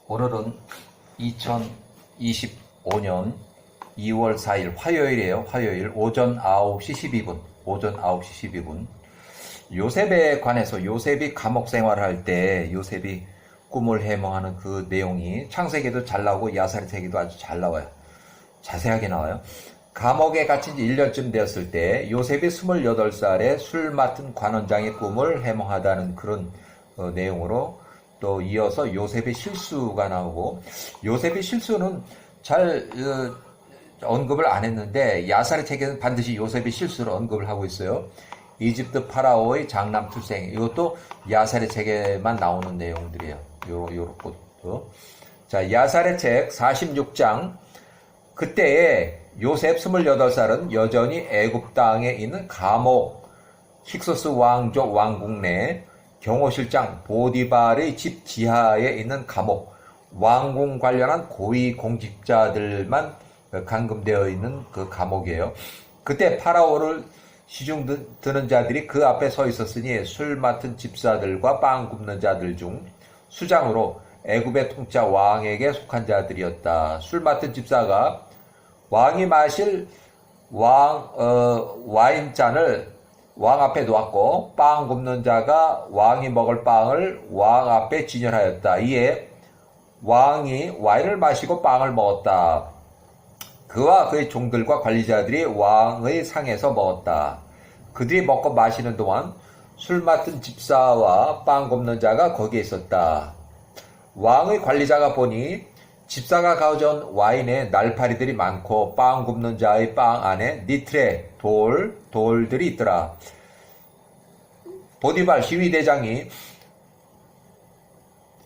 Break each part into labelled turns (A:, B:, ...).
A: 오늘은 2025년 2월 4일 화요일이에요. 화요일 오전 9시 12분. 요셉에 관해서 요셉이 감옥 생활을 할 때 요셉이 꿈을 해몽하는 그 내용이 창세기도 잘 나오고 야사리세기도 아주 잘 나와요. 자세하게 나와요. 감옥에 갇힌 지 1년쯤 되었을 때 요셉이 28살에 술 맡은 관원장의 꿈을 해몽하다는 그런 내용으로 또 이어서 요셉의 실수가 나오고, 요셉의 실수는 잘 언급을 안 했는데 야사리 책에는 반드시 요셉의 실수를 언급을 하고 있어요. 이집트 파라오의 장남 출생, 이것도 야사리 책에만 나오는 내용들이에요. 요런 것도. 자, 야사리 책 46장. 그때에 요셉 28살은 여전히 애굽 땅에 있는 감옥, 힉소스 왕족 왕국 내 경호실장 보디발의 집 지하에 있는 감옥, 왕궁 관련한 고위 공직자들만 감금되어 있는 그 감옥이에요. 그때 파라오를 시중 드는 자들이 그 앞에 서 있었으니 술 맡은 집사들과 빵 굽는 자들 중 수장으로 애굽의 통짜 왕에게 속한 자들이었다. 술 맡은 집사가 왕이 마실 와인잔을 왕 앞에 놓았고, 빵 굽는 자가 왕이 먹을 빵을 왕 앞에 진열하였다. 이에 왕이 와인을 마시고 빵을 먹었다. 그와 그의 종들과 관리자들이 왕의 상에서 먹었다. 그들이 먹고 마시는 동안 술 맡은 집사와 빵 굽는 자가 거기에 있었다. 왕의 관리자가 보니 집사가 가져온 와인에 날파리들이 많고 빵 굽는 자의 빵 안에 니트레 돌들이 있더라. 보디발 시위대장이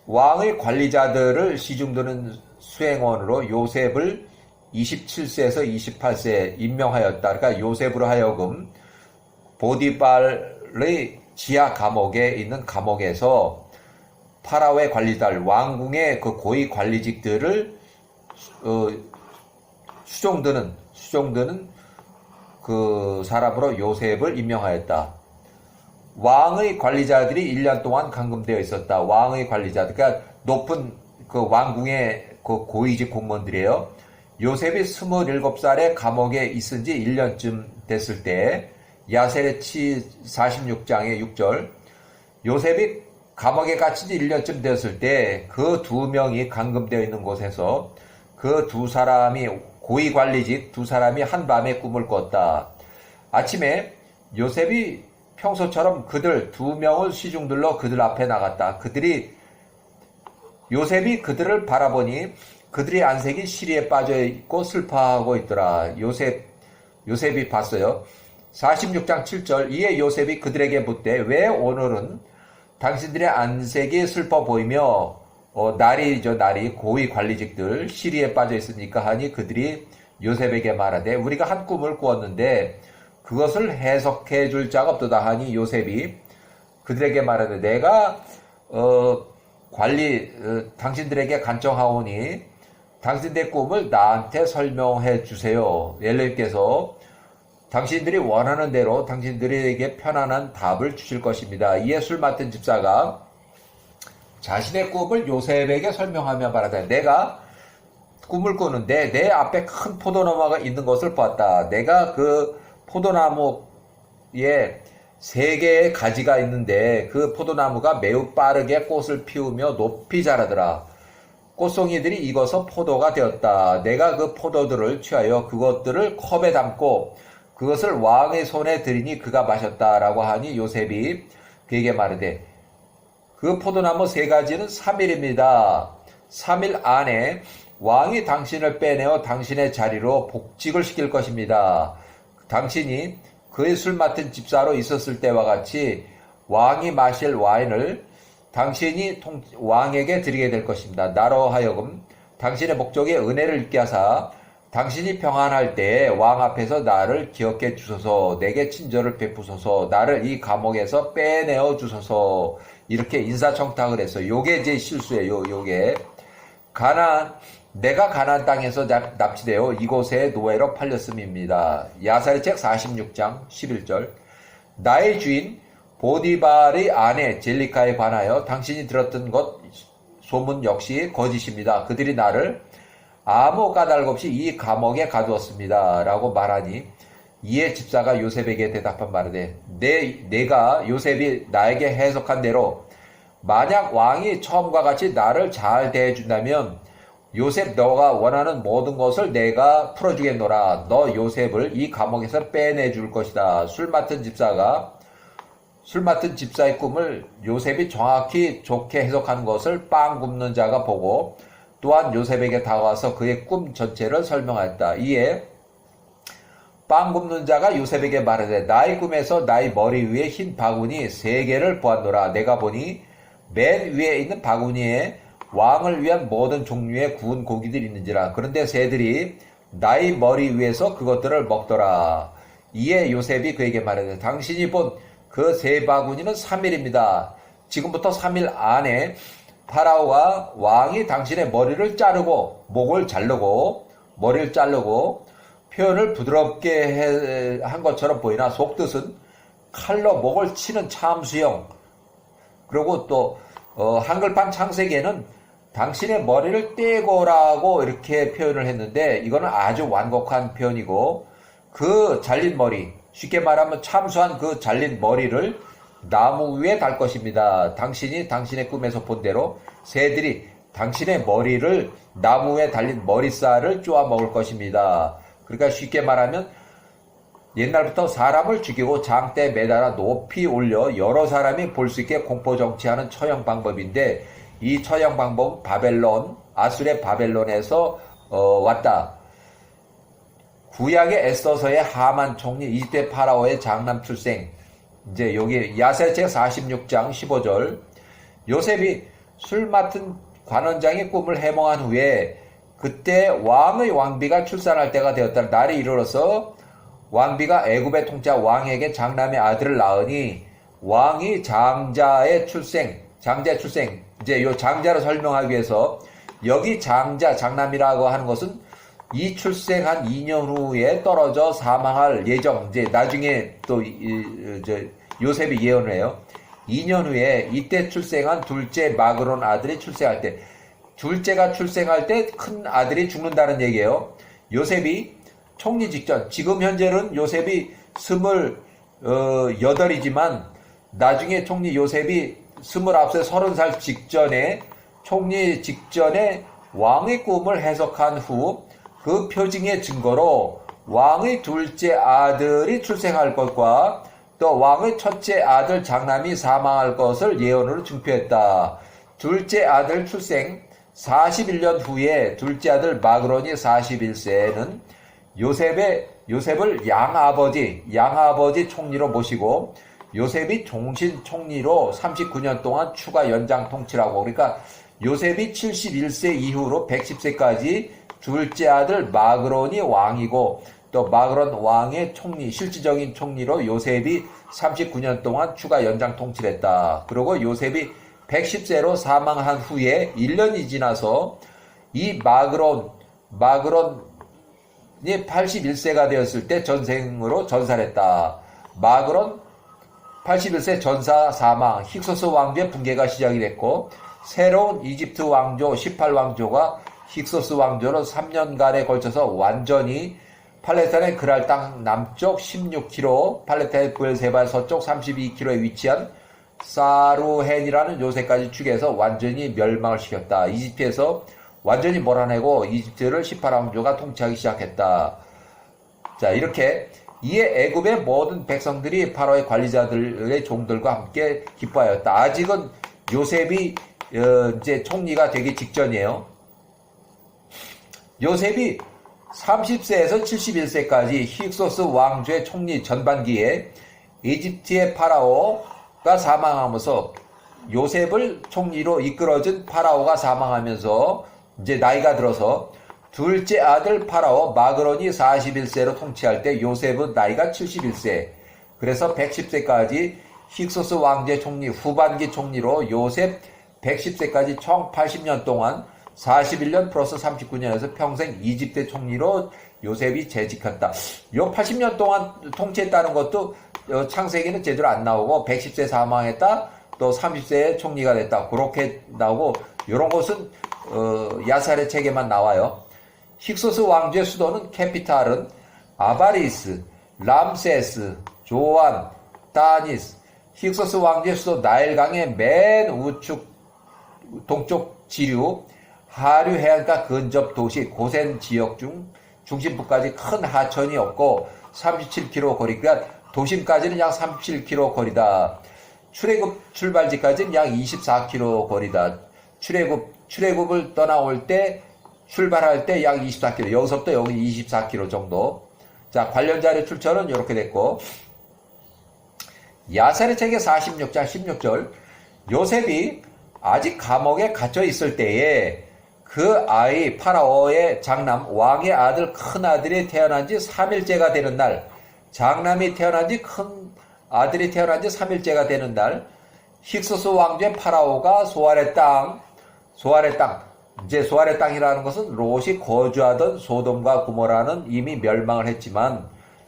A: 왕의 관리자들을 시중드는 수행원으로 요셉을 27세에서 28세에 임명하였다. 그러니까 요셉으로 하여금 보디발의 지하 감옥에 있는 감옥에서 파라오의 관리들, 왕궁의 그 고위 관리직들을 수종드는 그 사람으로 요셉을 임명하였다. 왕의 관리자들이 1년 동안 감금되어 있었다. 왕의 관리자들, 그러니까 높은 그 왕궁의 그 고위직 공무원들이에요. 요셉이 27살에 감옥에 있은 지 1년쯤 됐을 때, 야세레치 46장의 6절, 요셉이 감옥에 갇힌 지 1년쯤 되었을 때 그 두 명이 감금되어 있는 곳에서 그 두 사람이 고위 관리직 두 사람이 한밤에 꿈을 꿨다. 아침에 요셉이 평소처럼 그들 두 명을 시중들로 그들 앞에 나갔다. 요셉이 그들을 바라보니 그들의 안색이 시리에 빠져 있고 슬퍼하고 있더라. 요셉이 봤어요. 46장 7절. 이에 요셉이 그들에게 묻되 왜 오늘은 당신들의 안색이 슬퍼 보이며 날이 고위 관리직들 시리에 빠져 있으니까 하니, 그들이 요셉에게 말하되 우리가 한 꿈을 꾸었는데 그것을 해석해 줄 자가 없도다 하니, 요셉이 그들에게 말하되 내가 당신들에게 간청하오니 당신들의 꿈을 나한테 설명해 주세요. 엘로힘께서 당신들이 원하는 대로 당신들에게 편안한 답을 주실 것입니다. 이에 술 맡은 집사가 자신의 꿈을 요셉에게 설명하며 말하되 내가 꿈을 꾸는데 내 앞에 큰 포도나무가 있는 것을 봤다. 내가 그 포도나무에 3개의 가지가 있는데 그 포도나무가 매우 빠르게 꽃을 피우며 높이 자라더라. 꽃송이들이 익어서 포도가 되었다. 내가 그 포도들을 취하여 그것들을 컵에 담고 그것을 왕의 손에 드리니 그가 마셨다라고 하니, 요셉이 그에게 말하되 그 포도나무 3가지는 3일입니다. 3일 안에 왕이 당신을 빼내어 당신의 자리로 복직을 시킬 것입니다. 당신이 그의 술 맡은 집사로 있었을 때와 같이 왕이 마실 와인을 당신이 왕에게 드리게 될 것입니다. 나로 하여금 당신의 목적에 은혜를 있게 하사 당신이 평안할 때에 왕 앞에서 나를 기억해 주소서, 내게 친절을 베푸소서, 나를 이 감옥에서 빼내어 주소서, 이렇게 인사청탁을 했어요. 요게 제 실수예요. 요게 내가 가나안 땅에서 납치되어 이곳에 노예로 팔렸음입니다. 야사리책 46장 11절. 나의 주인 보디발의 아내 젤리카에 관하여 당신이 들었던 것 소문 역시 거짓입니다. 그들이 나를 아무 까닭 없이 이 감옥에 가두었습니다. 라고 말하니 이에 집사가 요셉에게 대답한 말이되 내가 요셉이 나에게 해석한 대로 만약 왕이 처음과 같이 나를 잘 대해준다면 요셉 너가 원하는 모든 것을 내가 풀어주겠노라. 너 요셉을 이 감옥에서 빼내줄 것이다. 술 맡은 집사의 꿈을 요셉이 정확히 좋게 해석한 것을 빵 굽는 자가 보고 또한 요셉에게 다가와서 그의 꿈 전체를 설명하였다. 이에 빵 굽는 자가 요셉에게 말하되 나의 꿈에서 나의 머리 위에 흰 바구니 3개를 보았노라. 내가 보니 맨 위에 있는 바구니에 왕을 위한 모든 종류의 구운 고기들이 있는지라. 그런데 새들이 나의 머리 위에서 그것들을 먹더라. 이에 요셉이 그에게 말하되 당신이 본 그 3바구니는 3일입니다. 지금부터 3일 안에 파라오가 왕이 당신의 머리를 자르고 목을 자르고 머리를 자르고 표현을 부드럽게 한 것처럼 보이나 속뜻은 칼로 목을 치는 참수형. 그리고 또 한글판 창세기에는 당신의 머리를 떼고라고 이렇게 표현을 했는데 이거는 아주 완곡한 표현이고 그 잘린 머리, 쉽게 말하면 참수한 그 잘린 머리를 나무 위에 달 것입니다. 당신이 당신의 꿈에서 본 대로 새들이 당신의 머리를 나무 위에 달린 머리살을 쪼아 먹을 것입니다. 그러니까 쉽게 말하면 옛날부터 사람을 죽이고 장대에 매달아 높이 올려 여러 사람이 볼 수 있게 공포 정치하는 처형 방법인데 이 처형 방법은 아수르의 바벨론에서 왔다. 구약의 에스더서의 하만 총리 이집트 파라오의 장남 출생. 이제 여기 야세책 46장 15절. 요셉이 술 맡은 관원장의 꿈을 해몽한 후에 그때 왕의 왕비가 출산할 때가 되었다. 날이 이르러서 왕비가 애굽의 통치자 왕에게 장남의 아들을 낳으니 왕이 장자의 출생. 이제 요 장자를 설명하기 위해서 여기 장남이라고 하는 것은 이 출생한 2년 후에 떨어져 사망할 예정. 이제 나중에 또 요셉이 예언을 해요. 2년 후에 이때 출생한 둘째 마그론 아들이 출생할 때, 둘째가 출생할 때 큰 아들이 죽는다는 얘기예요. 요셉이 총리 직전, 지금 현재는 요셉이 28이지만 나중에 총리 요셉이 29세 30살 직전에 총리 직전에 왕의 꿈을 해석한 후 그 표징의 증거로 왕의 둘째 아들이 출생할 것과 또 왕의 첫째 아들 장남이 사망할 것을 예언으로 증표했다. 둘째 아들 출생 41년 후에 둘째 아들 마그론이 41세는 요셉을 양아버지 총리로 모시고 요셉이 종신 총리로 39년 동안 추가 연장 통치라고. 그러니까 요셉이 71세 이후로 110세까지 둘째 아들 마그론이 왕이고 또 마그론 왕의 실질적인 총리로 요셉이 39년 동안 추가 연장 통치를 했다. 그리고 요셉이 110세로 사망한 후에 1년이 지나서 이 마그론이 81세가 되었을 때 전생으로 전사를 했다. 마그론 81세 전사 사망, 힉소스 왕조의 붕괴가 시작이 됐고 새로운 이집트 왕조 18왕조가 힉소스 왕조로 3년간에 걸쳐서 완전히 팔레스타인의 그랄 땅 남쪽 16km, 팔레스타인 부엘세바 서쪽 32km에 위치한 사루헨이라는 요새까지 축에서 완전히 멸망을 시켰다. 이집트에서 완전히 몰아내고 이집트를 18왕조가 통치하기 시작했다. 자, 이렇게 이에 애굽의 모든 백성들이 파라오의 관리자들의 종들과 함께 기뻐하였다. 아직은 요셉이 이제 총리가 되기 직전이에요. 요셉이 30세에서 71세까지 힉소스 왕조의 총리 전반기에 이집트의 파라오가 사망하면서 요셉을 총리로 이끌어준 파라오가 사망하면서 이제 나이가 들어서 둘째 아들 파라오 마그론이 41세로 통치할 때 요셉은 나이가 71세. 그래서 110세까지 힉소스 왕조의 총리 후반기 총리로 요셉 110세까지 총 80년 동안 41년 플러스 39년에서 평생 이집트 총리로 요셉이 재직했다. 요 80년 동안 통치했다는 것도 창세기는 제대로 안 나오고 110세 사망했다. 또 또 30세에 총리가 됐다. 그렇게 나오고 이런 것은 야살의 책에만 나와요. 힉소스 왕조의 수도는 캐피탈은 아바리스, 람세스, 조안, 따니스. 힉소스 왕조의 수도 나일강의 맨 우측 동쪽 지류 하류 해안가 근접 도시 고센 지역 중 중심부까지 큰 하천이 없고 37km 거리, 그러니까 도심까지는 약 37km 거리다. 출애굽 출발지까지는 약 24km 거리다. 출애굽을 떠나올 때 출발할 때 약 24km, 여기서부터 여기 24km 정도. 자, 관련 자료 출처는 이렇게 됐고, 야살의 책의 46장 16절, 요셉이 아직 감옥에 갇혀 있을 때에 그 아이 파라오의 장남 왕의 아들 큰 아들이 태어난 지 3일째가 되는 날, 장남이 태어난 지 큰 아들이 태어난 지 3일째가 되는 날, 힉소스 왕조의 파라오가 소알의 땅, 이제 소알의 땅이라는 것은 롯이 거주하던 소돔과 고모라는 이미 멸망을 했지만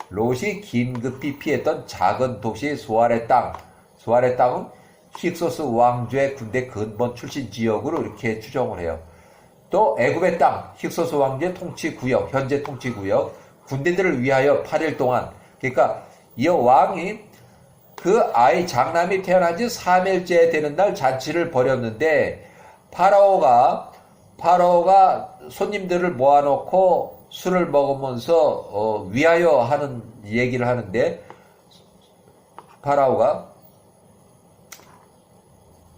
A: 롯이 긴급히 피했던 작은 도시 소알의 땅은 힉소스 왕조의 군대 근본 출신 지역으로 이렇게 추정을 해요. 또 애굽의 땅, 힉소스 왕조의 통치구역, 현재 통치구역, 군대들을 위하여 8일 동안, 그러니까 이 왕이 그 아이 장남이 태어난 지 3일째 되는 날 잔치를 벌였는데 파라오가 손님들을 모아놓고 술을 먹으면서 위하여 하는 얘기를 하는데, 파라오가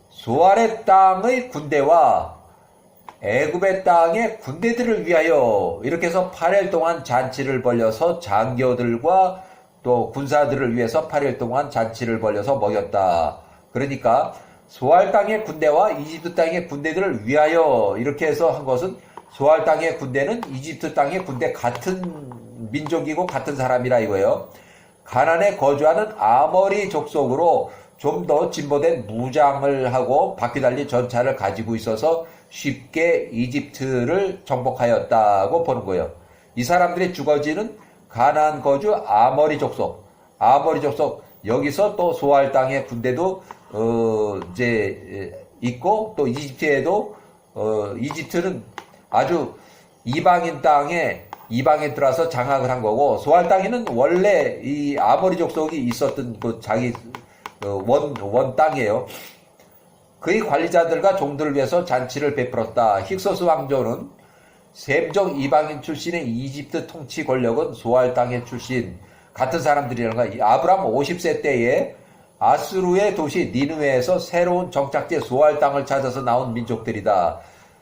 A: 소알의 땅의 군대와 애굽의 땅의 군대들을 위하여 이렇게 해서 8일 동안 잔치를 벌려서 장교들과 또 군사들을 위해서 8일 동안 잔치를 벌려서 먹였다. 그러니까 소알 땅의 군대와 이집트 땅의 군대들을 위하여 이렇게 해서 한 것은, 소알 땅의 군대는 이집트 땅의 군대 같은 민족이고 같은 사람이라 이거예요. 가나안에 거주하는 아모리 족속으로 좀 더 진보된 무장을 하고 바퀴 달린 전차를 가지고 있어서 쉽게 이집트를 정복하였다고 보는 거예요. 이 사람들의 주거지는 가나안 거주 아모리 족속, 여기서 또 소알 땅의 군대도 이제 있고, 또 이집트에도 이집트는 아주 이방인 들어서 장악을 한 거고, 소알 땅에는 원래 이 아모리 족속이 있었던 그 자기 원 땅이에요. 그의 관리자들과 종들을 위해서 잔치를 베풀었다. 힉소스 왕조는 셈족 이방인 출신의 이집트 통치 권력은 소알 땅의 출신 같은 사람들이라는 거야. 아브람 50세 때에 아수르의 도시 니느웨에서 새로운 정착지 소알 땅을 찾아서 나온 민족들이다.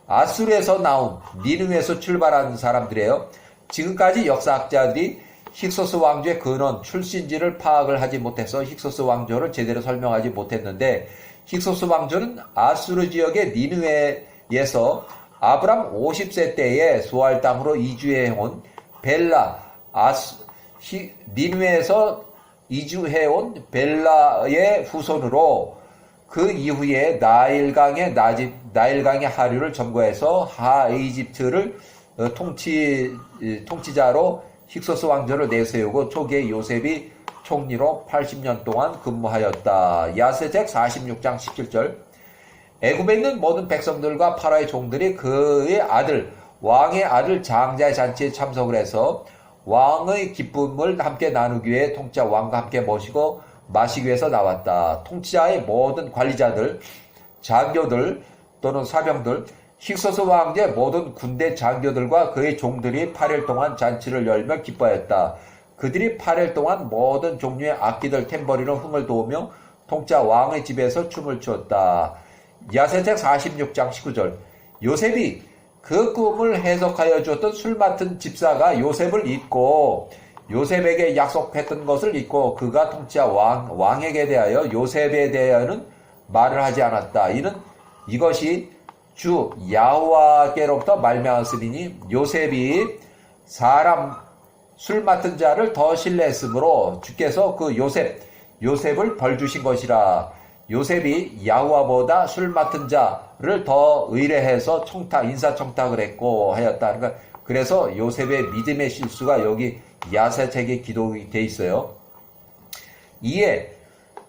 A: 아수르에서 나온, 니느웨에서 출발한 사람들이에요. 지금까지 역사학자들이 힉소스 왕조의 근원, 출신지를 파악을 하지 못해서 힉소스 왕조를 제대로 설명하지 못했는데, 힉소스 왕조는 아수르 지역의 니느웨에서 아브람 50세 때에 소알 땅으로 이주해온 니느웨에서 이주해온 벨라의 후손으로, 그 이후에 나일강의 하류를 점거해서 하이집트를 통치자로 힉소스 왕조를 내세우고 초기에 요셉이 총리로 80년 동안 근무하였다. 야세책 46장 17절. 애굽에 있는 모든 백성들과 파라오의 종들이 그의 아들, 왕의 아들 장자의 잔치에 참석을 해서 왕의 기쁨을 함께 나누기 위해 통치자 왕과 함께 모시고 마시기 위해서 나왔다. 통치자의 모든 관리자들, 장교들 또는 사병들, 힉소스 왕조의 모든 군대 장교들과 그의 종들이 8일 동안 잔치를 열며 기뻐하였다. 그들이 8일 동안 모든 종류의 악기들, 탬버린으로 흥을 도우며 통치자 왕의 집에서 춤을 추었다. 야세책 46장 19절. 요셉이 그 꿈을 해석하여 주었던 술 맡은 집사가 요셉을 잊고 요셉에게 약속했던 것을 잊고 그가 통치자 왕에게 대하여 요셉에 대하여는 말을 하지 않았다. 이것이 주 야호와께로부터 말미암았으니 요셉이 사람 술 맡은 자를 더 신뢰했으므로 주께서 그 요셉을 벌 주신 것이라. 요셉이 야호와보다 술 맡은 자를 더 의뢰해서 인사청탁을 했고 하였다. 그러니까 그래서 요셉의 믿음의 실수가 여기 야세책에 기록이 돼 있어요. 이에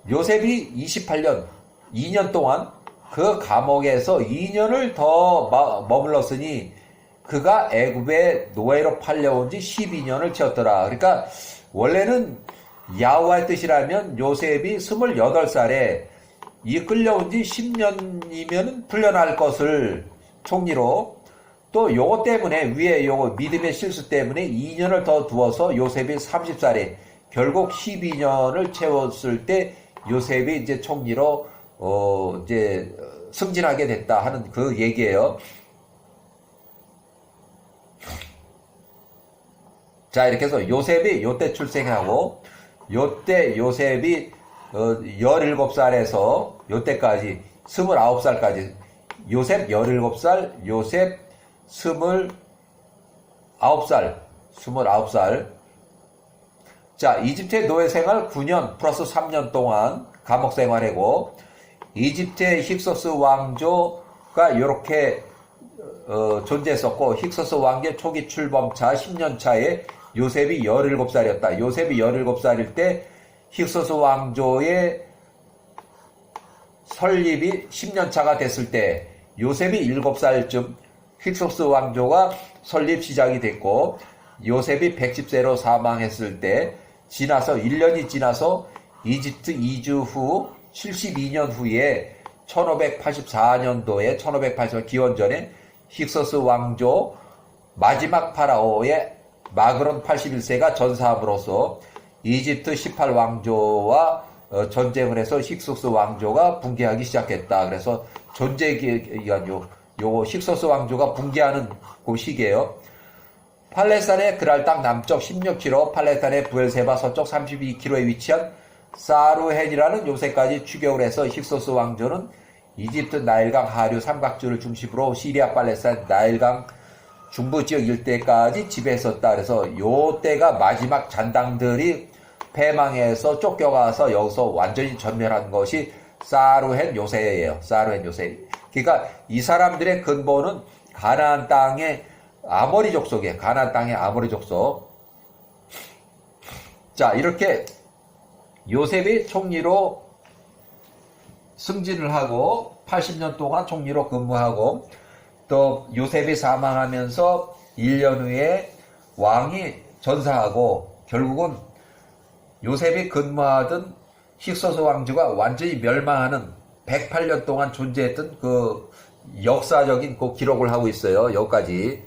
A: 요셉이 28년 2년 동안 그 감옥에서 2년을 더 머물렀으니 그가 애굽에 노예로 팔려온 지 12년을 채웠더라. 그러니까 원래는 야호와의 뜻이라면 요셉이 28살에 이 끌려온 지 10년이면 풀려날 것을 총리로, 또 요거 때문에 위에 요거 믿음의 실수 때문에 2년을 더 두어서 요셉이 30살에 결국 12년을 채웠을 때 요셉이 이제 총리로 이제 승진하게 됐다 하는 그 얘기예요. 자, 이렇게 해서 요셉이 요때 출생하고, 요때 요셉이 17살에서 요때까지 29살까지, 요셉 17살, 요셉 29살. 자, 이집트의 노예 생활 9년 플러스 3년 동안 감옥 생활하고, 이집트의 힉소스 왕조가 이렇게 존재했었고, 힉소스 왕조 초기 출범차 10년 차에 요셉이 17살이었다. 요셉이 17살일 때 힉소스 왕조의 설립이 10년 차가 됐을 때 요셉이 7살쯤 힉소스 왕조가 설립 시작이 됐고, 요셉이 110세로 사망했을 때 지나서 1년이 지나서 이집트 이주 후 72년 후에 1584년도에 1584 기원전에 힉소스 왕조 마지막 파라오의 마그론 81세가 전사함으로써 이집트 18왕조와 전쟁을 해서 힉소스 왕조가 붕괴하기 시작했다. 그래서 존재 기간 요 힉소스 왕조가 붕괴하는 그 시기예요. 팔레스타인의 그랄 땅 남쪽 16km, 팔레스타인의 부엘세바 서쪽 32km에 위치한 사루헨이라는 요새까지 추격을 해서 힉소스 왕조는 이집트 나일강 하류 삼각주를 중심으로 시리아 팔레스타인 나일강 중부 지역 일대까지 지배했었다. 그래서 요때가 마지막 잔당들이 패망해서 쫓겨가서 여기서 완전히 전멸한 것이 사루헨 요새예요. 사루헨 요새. 그러니까 이 사람들의 근본은 가나안 땅의 아모리 족속이에요. 가나안 땅의 아모리 족속. 자, 이렇게 요셉이 총리로 승진을 하고 80년 동안 총리로 근무하고, 또 요셉이 사망하면서 1년 후에 왕이 전사하고, 결국은 요셉이 근무하던 힉소스 왕조가 완전히 멸망하는 108년 동안 존재했던 그 역사적인 그 기록을 하고 있어요. 여기까지.